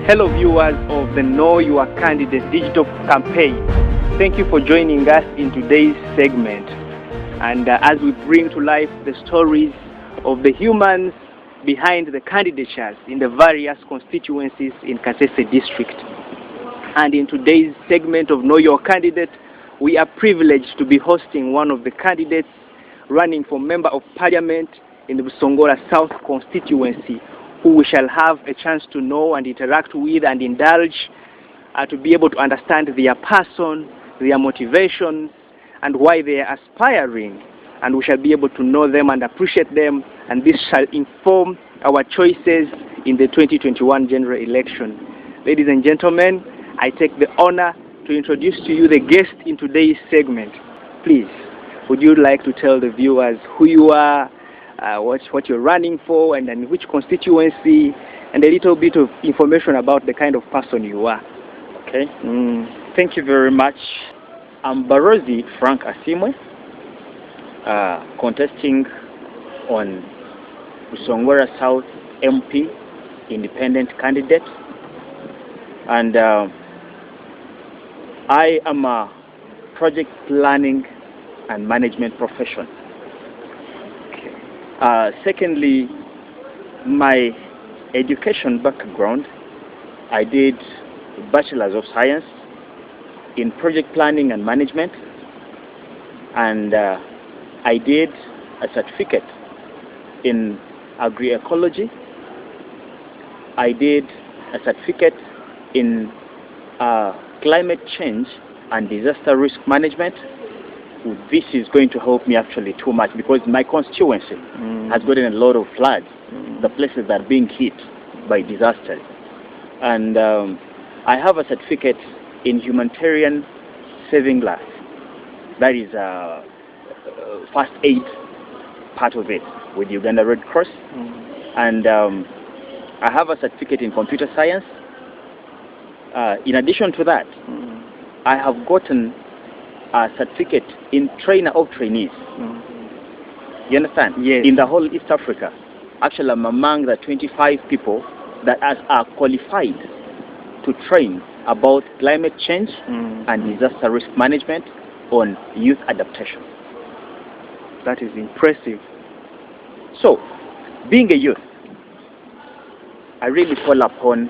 Hello viewers of the Know Your Candidate digital campaign. Thank you for joining us in today's segment. And as we bring to life the stories of the humans behind the candidatures in the various constituencies in Kasese district. And in today's segment of Know Your Candidate, we are privileged to be hosting one of the candidates running for Member of Parliament in the Busongora South constituency, who we shall have a chance to know and interact with and indulge to be able to understand their person, their motivations, and why they are aspiring. And we shall be able to know them and appreciate them, and this shall inform our choices in the 2021 general election. Ladies and gentlemen, I take the honor to introduce to you the guest in today's segment. Please, would you like to tell the viewers who you are, what you're running for, and in which constituency, and a little bit of information about the kind of person you are? Okay. Thank you very much. I'm Barozi Asiimwe, contesting on Busongora South MP independent candidate, and I am a project planning and management professional. Secondly, my education background, I did Bachelor's of Science in Project Planning and Management, and I did a certificate in Agroecology. I did a certificate in Climate Change and Disaster Risk Management. This is going to help me actually too much, because my constituency has gotten a lot of floods, the places that are being hit by disasters. And I have a certificate in humanitarian saving lives. That is first aid part of it with Uganda Red Cross. And I have a certificate in computer science. In addition to that, I have gotten a certificate in trainer of trainees. You understand? Yes. In the whole East Africa. Actually, I'm among the 25 people that are qualified to train about climate change and disaster risk management on youth adaptation. That is impressive. So, being a youth, I really call upon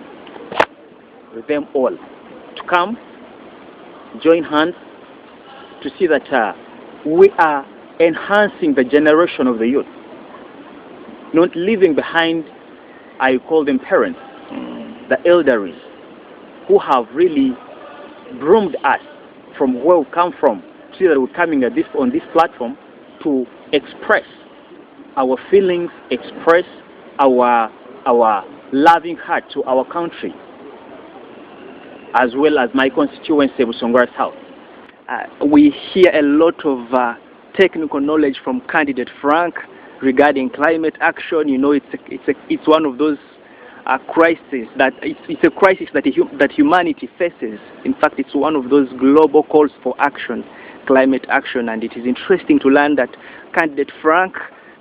them all to come, join hands, to see that we are enhancing the generation of the youth, not leaving behind, I call them parents, the elderly, who have really groomed us from where we come from, to see that we're coming at on this platform to express our feelings, express our loving heart to our country, as well as my constituency, Busongora South. We hear a lot of technical knowledge from candidate Frank regarding climate action. You know, it's one of those crises that it's a crisis that humanity faces. In fact, it's one of those global calls for action, climate action, and it is interesting to learn that candidate Frank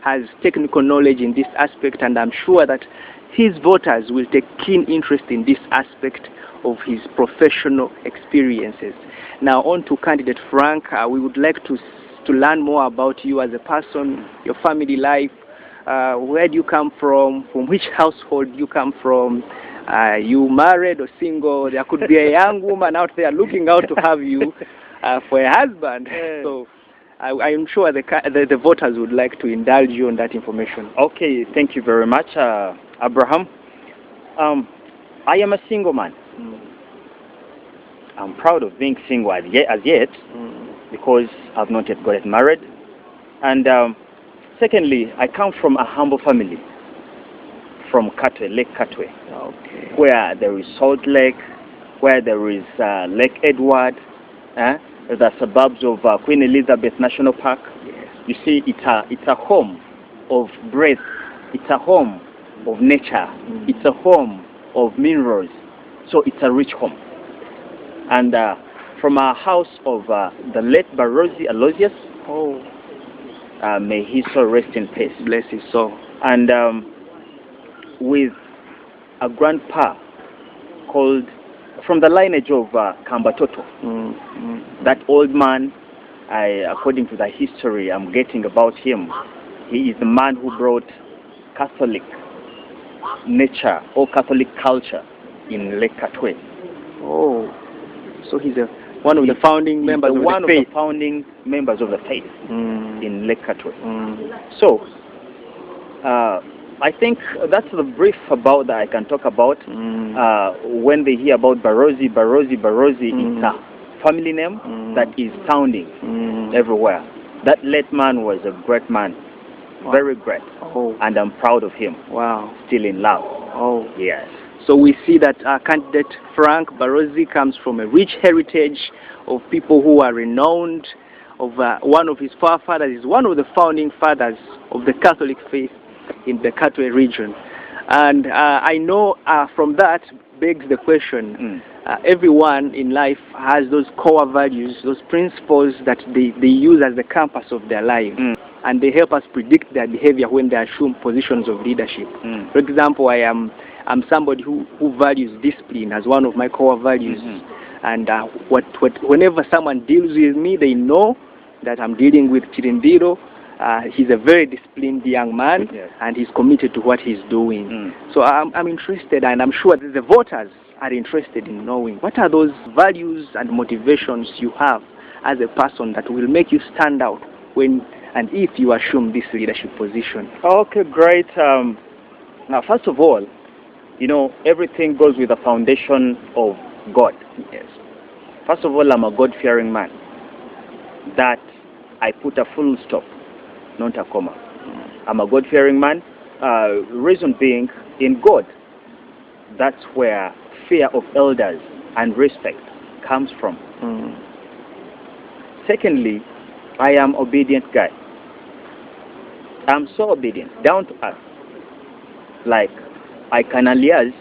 has technical knowledge in this aspect, and I'm sure that his voters will take keen interest in this aspect of his professional experiences. Now on to candidate Frank. We would like to learn more about you as a person, your family life. Where do you come from which household you come from? You married or single? There could be a young woman out there looking out to have you for a husband. So I am sure the voters would like to indulge you on that information. Okay, thank you very much, Abraham. I am a single man. I'm proud of being single as yet, because I've not yet gotten married. And secondly, I come from a humble family, from Katwe, Lake Katwe, where there is Salt Lake, where there is Lake Edward, the suburbs of Queen Elizabeth National Park. Yes. You see, it's a home of breath, it's a home of nature, it's a home of minerals, so it's a rich home. And from our house of the late Barozi Asiimwe, may his soul rest in peace. Bless his soul. And with a grandpa called, from the lineage of Kambatoto. That old man, according to the history I'm getting about him, he is the man who brought Catholic nature or Catholic culture in Lake Katwe. Oh, so he's one of the founding members of the faith. One of the founding members of the faith in Lake Katwe. So, I think that's the brief about that I can talk about. When they hear about Barozi, it's a family name that is sounding everywhere. That late man was a great man, very great, and I'm proud of him. Wow, still in love. Oh, yes. So we see that our candidate Frank Barozi comes from a rich heritage of people who are renowned. Of one of his forefathers is one of the founding fathers of the Catholic faith in the Katwe region. And I know from that begs the question, everyone in life has those core values, those principles that they use as the compass of their life. And they help us predict their behavior when they assume positions of leadership. For example, I'm somebody who values discipline as one of my core values. And whenever someone deals with me, they know that I'm dealing with Kirindiro. He's a very disciplined young man, and he's committed to what he's doing. So I'm interested, and I'm sure that the voters are interested in knowing what are those values and motivations you have as a person that will make you stand out when and if you assume this leadership position. Okay, great. Now, first of all, everything goes with the foundation of God. Yes. First of all, I'm a God-fearing man. That I put a full stop, not a comma. I'm a God-fearing man. Reason being, in God, that's where fear of elders and respect comes from. Secondly, I am obedient guy. I'm so obedient, down to earth. Like, I can liaise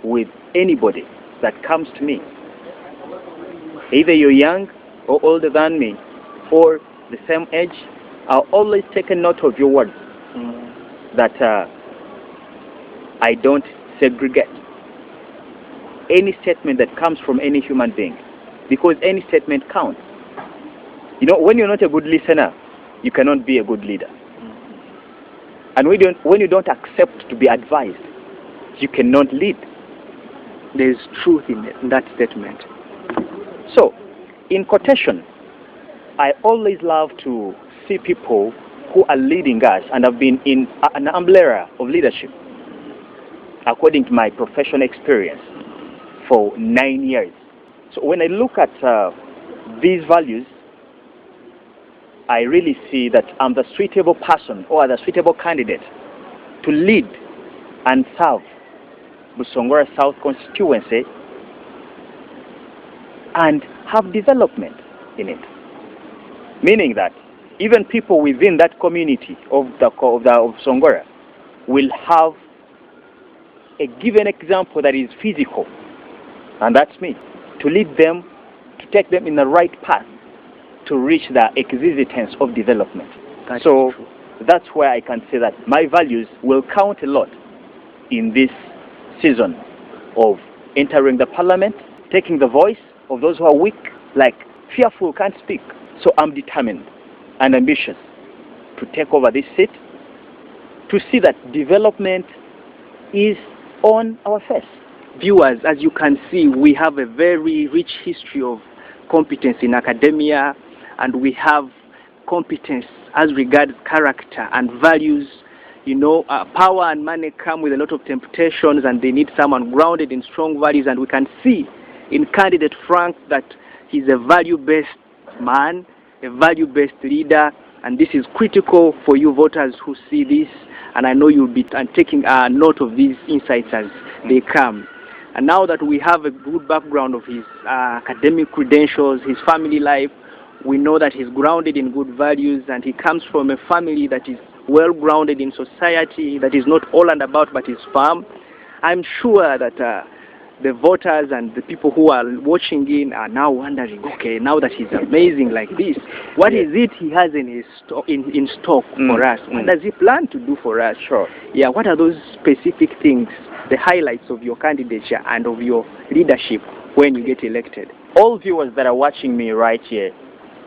with anybody that comes to me. Either you're young or older than me, or the same age, I'll always take a note of your words. That I don't segregate any statement that comes from any human being, because any statement counts. When you're not a good listener, you cannot be a good leader. And when you don't accept to be advised, you cannot lead. There's truth in that statement. So, in quotation, I always love to see people who are leading us and have been in an umbrella of leadership, according to my professional experience, for 9 years. So when I look at these values, I really see that I'm the suitable person or the suitable candidate to lead and serve Busongora South Constituency and have development in it. Meaning that even people within that community of Busongora will have a given example that is physical, and that's me, to lead them, to take them in the right path to reach the existence of development. That's where I can say that my values will count a lot in this season of entering the parliament, taking the voice of those who are weak, like fearful can't speak. So I'm determined and ambitious to take over this seat, to see that development is on our face. Viewers, as you can see, we have a very rich history of competence in academia, and we have competence as regards character and values. Power and money come with a lot of temptations, and they need someone grounded in strong values, and we can see in candidate Frank that he's a value-based man, a value-based leader, and this is critical for you voters who see this, and I know you'll be taking note of these insights as they come. And now that we have a good background of his academic credentials, his family life, we know that he's grounded in good values, and he comes from a family that is well grounded in society, that is not all and about but is firm. I'm sure that the voters and the people who are watching in are now wondering, okay, now that he's amazing like this, what is it he has in his in stock for us? What does he plan to do for us? Sure. Yeah, what are those specific things, the highlights of your candidature and of your leadership when you get elected? All viewers that are watching me right here,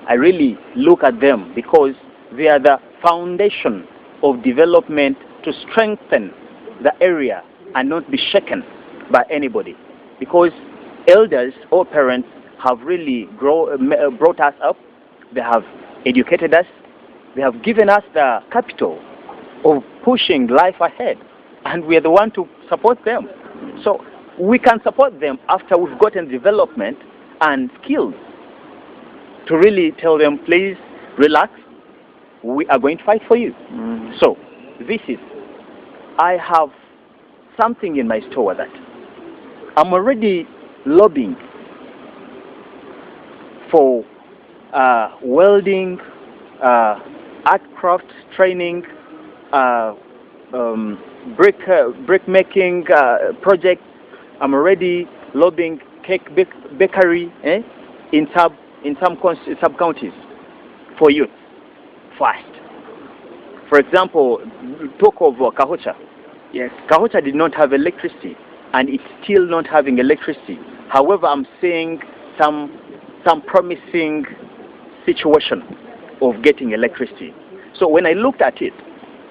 I really look at them because they are the foundation of development to strengthen the area and not be shaken by anybody. Because elders or parents have really brought us up, they have educated us, they have given us the capital of pushing life ahead, and we are the one to support them. So we can support them after we've gotten development and skills to really tell them, please relax, we are going to fight for you. So this is, I have something in my store that I'm already lobbying for welding, art craft training, brick making project. I'm already lobbying cake bakery in some sub counties for youth first. For example, talk of Kahocha. Yes. Kahocha did not have electricity, and it's still not having electricity. However, I'm seeing some promising situation of getting electricity. So when I looked at it,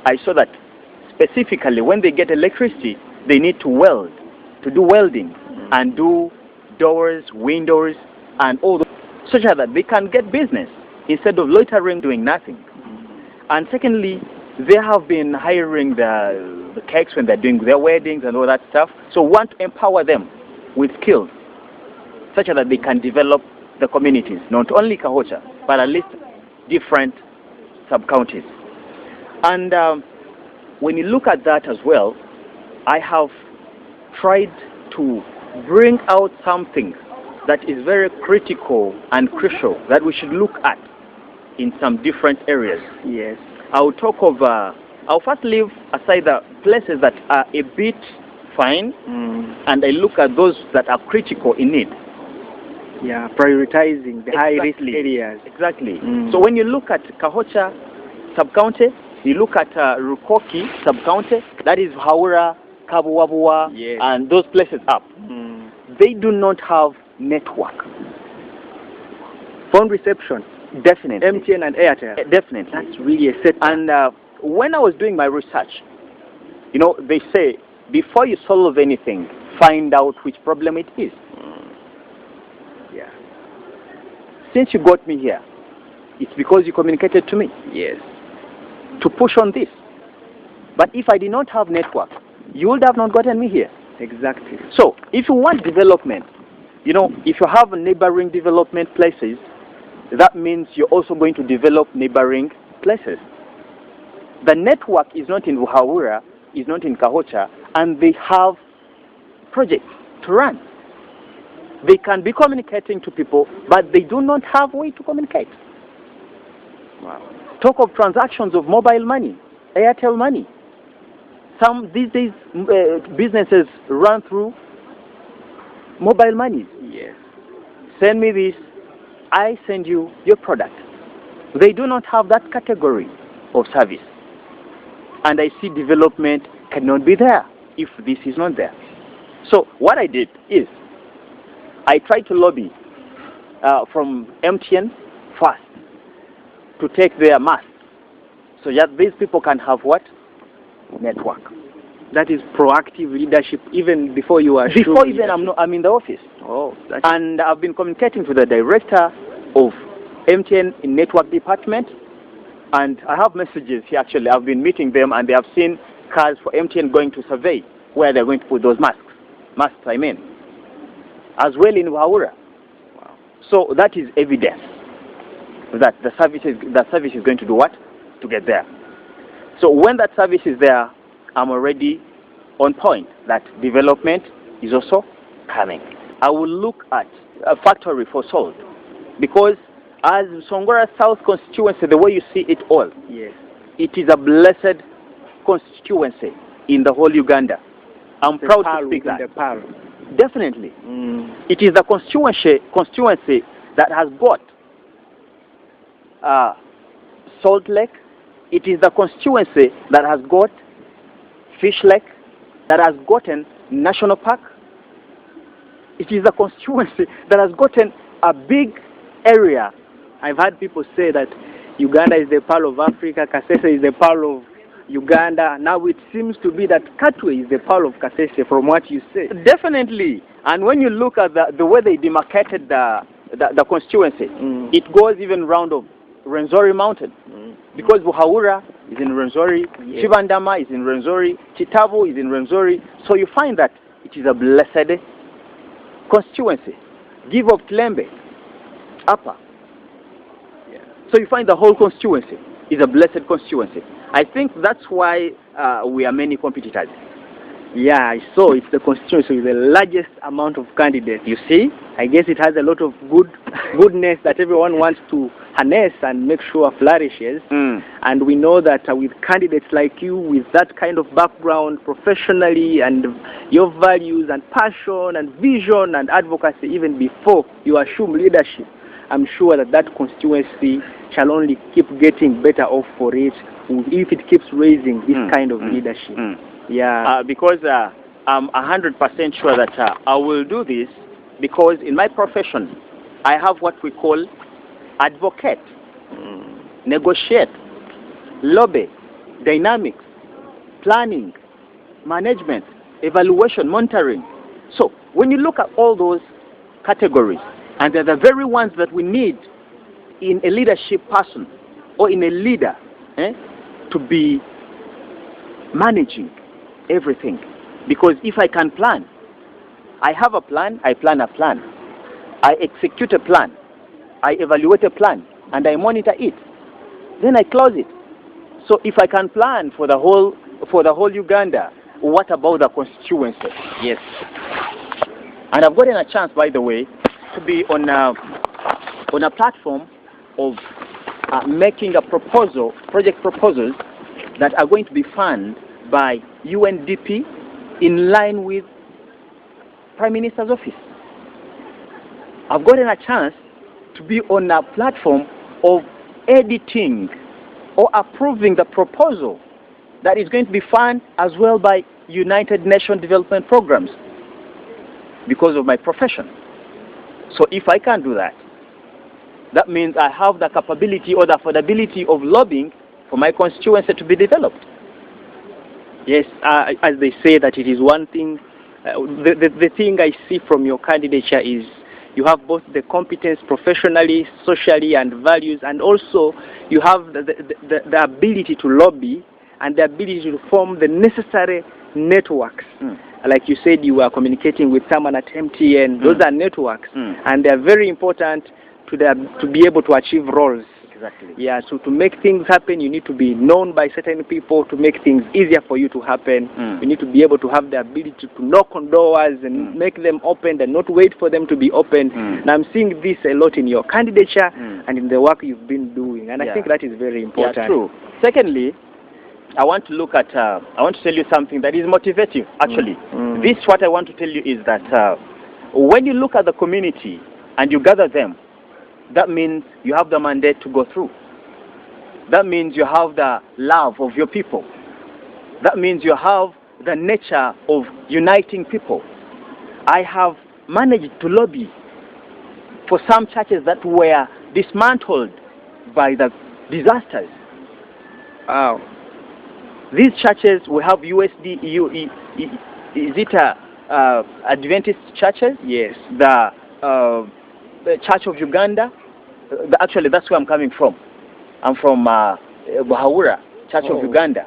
I saw that specifically when they get electricity, they need to weld, to do welding and do doors, windows, and all those, such that they can get business instead of loitering doing nothing. And secondly, they have been hiring the cakes when they're doing their weddings and all that stuff. So we want to empower them with skills such that they can develop the communities, not only Kahocha, but at least different sub-counties. And when you look at that as well, I have tried to bring out something that is very critical and crucial that we should look at in some different areas. Yes. I'll talk of, I'll first leave aside the places that are a bit fine, and I look at those that are critical in need. Yeah, prioritizing the high-risk areas. Exactly. So when you look at Kahocha sub-county, you look at Rukoki sub-county, that is Haura, Kabuwabua, yes, and those places up. They do not have network. Phone reception. Definitely. MTN and Airtel. Definitely. That's really a set. And when I was doing my research, you know, they say, before you solve anything, find out which problem it is. Yeah. Since you got me here, it's because you communicated to me. Yes. To push on this. But if I did not have network, you would have not gotten me here. Exactly. So, if you want development, you know, if you have neighboring development places, that means you're also going to develop neighboring places. The network is not in Haura, is not in Kahocha, and they have projects to run. They can be communicating to people, but they do not have way to communicate. Wow. Talk of transactions of mobile money, Airtel money. Some these days businesses run through mobile money. Yes. Send me this, I send you your product. They do not have that category of service. And I see development cannot be there if this is not there. So what I did is, I tried to lobby from MTN first to take their mask so that these people can have what? Network. That is proactive leadership even before you are before even I'm in the office. Oh, and I've been communicating to the director of MTN in network department, and I have messages here actually. I've been meeting them, and they have seen cars for MTN going to survey where they're going to put those masks. Masks, I mean, as well in Haura. Wow. So that is evidence that the service is going to do what? To get there. So when that service is there, I'm already on point that development is also coming. I will look at a factory for salt, because as Busongora South constituency, the way you see it all, yes, it is a blessed constituency in the whole Uganda. I'm proud to speak that. Definitely. It is the constituency that has got Salt Lake. It is the constituency that has got Fish Lake, that has gotten National Park. It is the constituency that has gotten a big area. I've had people say that Uganda is the pearl of Africa, Kasese is the pearl of Uganda. Now it seems to be that Katwe is the pearl of Kasese from what you say. Definitely. And when you look at the way they demarcated the constituency, it goes even round of Rwenzori Mountain. Because Buhaura is in Rwenzori, yes. Chibandama is in Rwenzori, Chitavu is in Rwenzori. So you find that it is a blessed constituency. Give of Tlembe, Upper. Yeah. So you find the whole constituency is a blessed constituency. I think that's why we are many competitors. Yeah, I saw it's the constituency with the largest amount of candidates. You see, I guess it has a lot of goodness that everyone wants to harness and make sure flourishes. And we know that with candidates like you, with that kind of background professionally, and your values and passion and vision and advocacy, even before you assume leadership, I'm sure that that constituency shall only keep getting better off for it if it keeps raising this kind of leadership. Yeah, because I'm 100% sure that I will do this, because in my profession I have what we call advocate, negotiate, lobby, dynamics, planning, management, evaluation, monitoring. So when you look at all those categories, and they're the very ones that we need in a leadership person or in a leader to be managing everything. Because if I can plan, I have a plan, I plan a plan, I execute a plan, I evaluate a plan, and I monitor it, then I close it. So if I can plan for the whole Uganda, what about the constituency? Yes. And I've gotten a chance, by the way, to be on a platform of making a project proposals that are going to be funded by UNDP in line with Prime Minister's office. I've gotten a chance to be on a platform of editing or approving the proposal that is going to be funded as well by United Nations Development Programs because of my profession. So if I can do that, that means I have the capability or the affordability of lobbying for my constituency to be developed. Yes, as they say that it is one thing, the thing I see from your candidature is you have both the competence professionally, socially, and values, and also you have the ability to lobby and the ability to form the necessary networks. Like you said, you are communicating with someone at MTN. Those are networks, and they are very important to be able to achieve roles. Exactly. Yeah, so to make things happen, you need to be known by certain people. To make things easier for you to happen, you need to be able to have the ability to knock on doors and make them open and not wait for them to be opened. And I'm seeing this a lot in your candidature and in the work you've been doing, and I think that is very important. Yeah, true. Secondly, I want to look at, I want to tell you something that is motivative, actually. This, what I want to tell you is that when you look at the community and you gather them, that means you have the mandate to go through. That means you have the love of your people. That means you have the nature of uniting people. I have managed to lobby for some churches that were dismantled by the disasters. Wow. These churches, we have USD, is it Adventist churches? Yes. The Church of Uganda, actually that's where I'm coming from. I'm from Buhaura, Church of Uganda.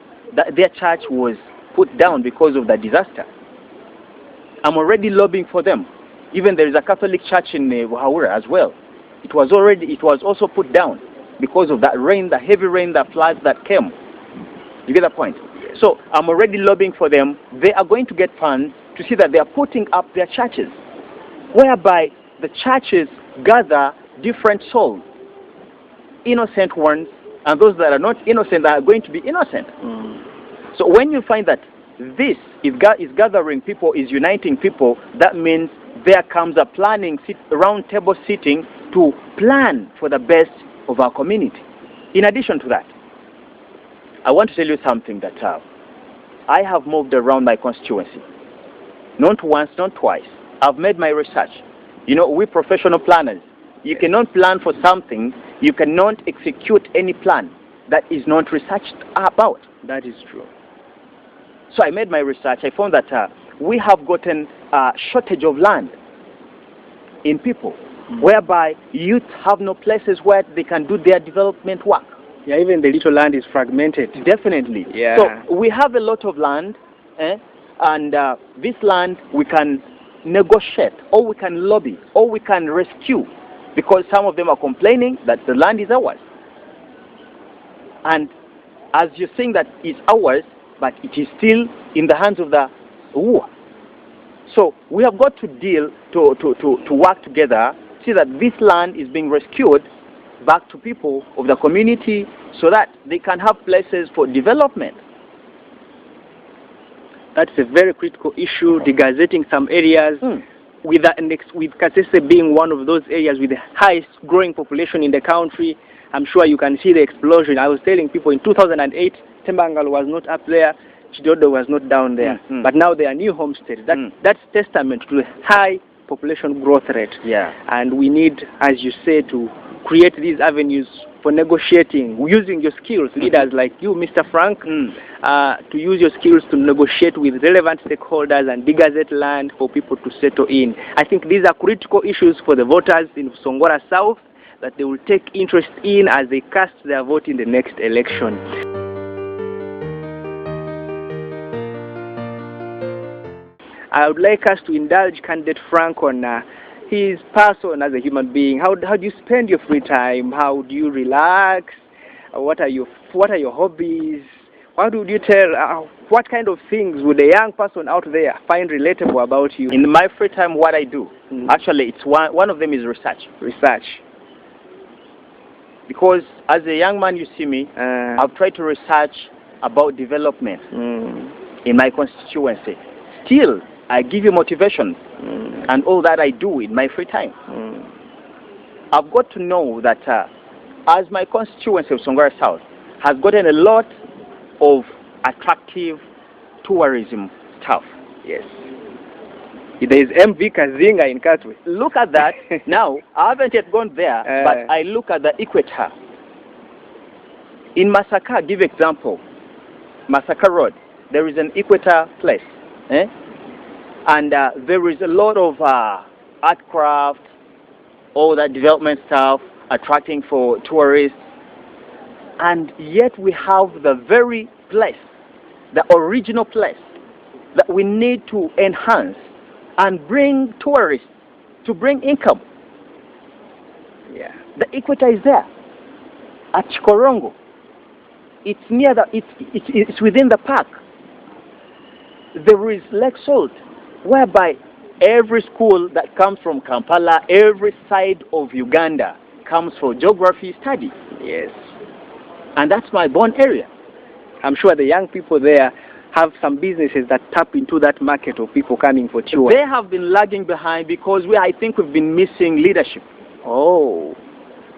Their church was put down because of the disaster. I'm already lobbying for them. Even there is a Catholic church in Buhaura as well. It was also put down because of that rain, the heavy rain, the floods that came. You get the point? Yes. So I'm already lobbying for them. They are going to get funds to see that they are putting up their churches, whereby the churches gather different souls, innocent ones, and those that are not innocent are going to be innocent. So when you find that this is gathering people, is uniting people. That means there comes a planning, round table sitting to plan for the best of our community. In addition to that, I want to tell you something that I have moved around my constituency. Not once, not twice. I've made my research. You know, we professional planners, you cannot plan for something, you cannot execute any plan that is not researched about. That is true. So I made my research. I found that we have gotten a shortage of land in people, whereby youth have no places where they can do their development work. Yeah, even the little land is fragmented. Definitely. Yeah. So we have a lot of land, and this land we can negotiate, or we can lobby, or we can rescue, because some of them are complaining that the land is ours. And as you're saying that it's ours, but it is still in the hands of the war. So we have got to deal, to work together, see that this land is being rescued back to people of the community so that they can have places for development. That's a very critical issue, degazetting some areas, with Kasese being one of those areas with the highest growing population in the country. I'm sure you can see the explosion. I was telling people in 2008, Tembangal was not up there, Chidodo was not down there. But now there are new homesteads. That's testament to the high population growth rate. Yeah. And we need, as you say, to create these avenues for negotiating, using your skills, leaders like you, Mr. Frank, to use your skills to negotiate with relevant stakeholders and degazette land for people to settle in. I think these are critical issues for the voters in Busongora South that they will take interest in as they cast their vote in the next election. I would like us to indulge candidate Frank on his person as a human being. How do you spend your free time? How do you relax? What are your hobbies? What would you tell? What kind of things would a young person out there find relatable about you? In my free time, what I do, actually, it's one of them is research. Research. Because as a young man, you see me, I've tried to research about development in my constituency. Still, I give you motivation and all that I do in my free time. I've got to know that as my constituency of Busongora South has gotten a lot of attractive tourism stuff. Yes. There is MV Kazinga in Katwe. Look at that. Now, I haven't yet gone there, but I look at the equator. In Masaka, give example, Masaka Road, there is an equator place. And there is a lot of art craft, all that development stuff, attracting for tourists. And yet we have the very place, the original place, that we need to enhance and bring tourists to bring income. Yeah. The equator is there at Chikorongo. It's near it's within the park. There is Lake Salt, whereby every school that comes from Kampala, every side of Uganda comes for geography study. Yes. And that's my born area. I'm sure the young people there have some businesses that tap into that market of people coming for tours. They have been lagging behind because I think we've been missing leadership. Oh,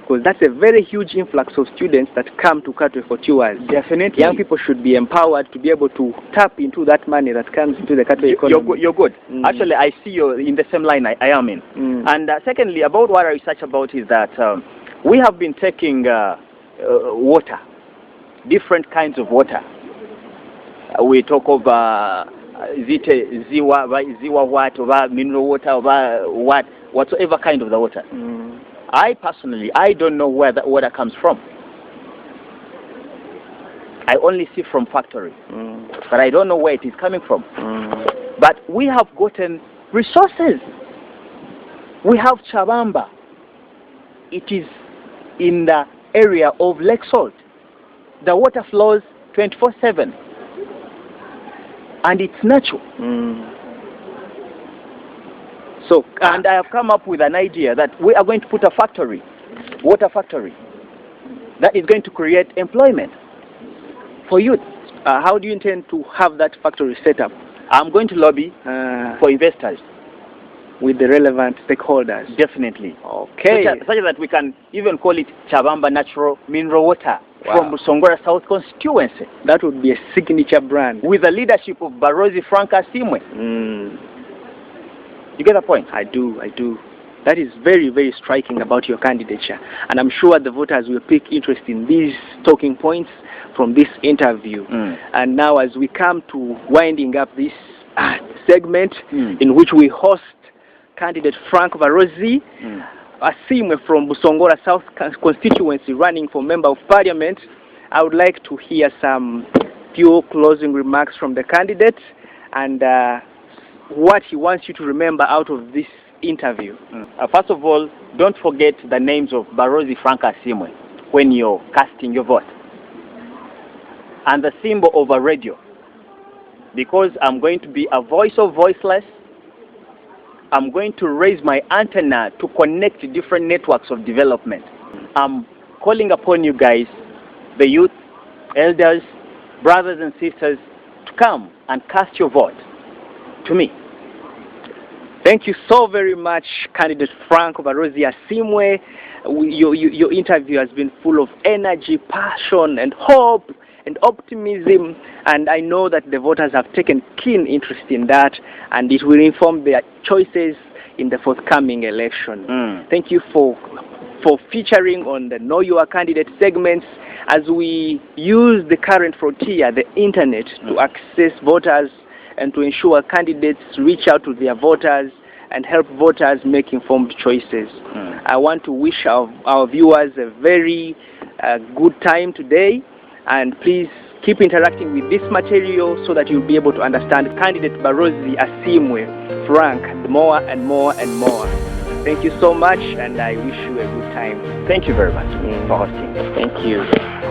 because that's a very huge influx of students that come to Katwe for tours. Definitely. Young people should be empowered to be able to tap into that money that comes into the Katwe economy. You're good. Actually, I see you in the same line I am in. And secondly, about what I research about is that we have been taking water, different kinds of water. We talk of ziwa what, over mineral water, over whatsoever kind of the water. I personally, I don't know where that water comes from. I only see from factory, but I don't know where it is coming from. But we have gotten resources. We have Chabamba. It is in the area of Lake Salt. The water flows 24/7. And it's natural. So, and I have come up with an idea that we are going to put a factory, water factory, that is going to create employment for youth. How do you intend to have that factory set up? I'm going to lobby for investors. With the relevant stakeholders? Definitely. Okay. Such that we can even call it Chabamba Natural Mineral Water from Busongora South Constituency. That would be a signature brand. With the leadership of Barozi Asiimwe. You get the point? I do. That is very, very striking about your candidature. And I'm sure the voters will take interest in these talking points from this interview. And now as we come to winding up this segment in which we host candidate Frank Barozi Asiimwe from Busongora South Constituency running for Member of Parliament, I would like to hear some few closing remarks from the candidate and what he wants you to remember out of this interview. First of all, don't forget the names of Barozi Frank Asiimwe when you're casting your vote. And the symbol of a radio. Because I'm going to be a voice of voiceless, I'm going to raise my antenna to connect different networks of development. I'm calling upon you guys, the youth, elders, brothers and sisters, to come and cast your vote to me. Thank you so very much, candidate Frank Barozi Asiimwe. Your interview has been full of energy, passion, and hope, and optimism, and I know that the voters have taken keen interest in that, and it will inform their choices in the forthcoming election. Thank you for featuring on the Know Your Candidate segments as we use the current frontier, the internet, to access voters and to ensure candidates reach out to their voters and help voters make informed choices. I want to wish our viewers a very good time today. And please keep interacting with this material so that you'll be able to understand candidate Barozi Asiimwe, Frank, more and more and more. Thank you so much, and I wish you a good time. Thank you very much for hosting. Thank you.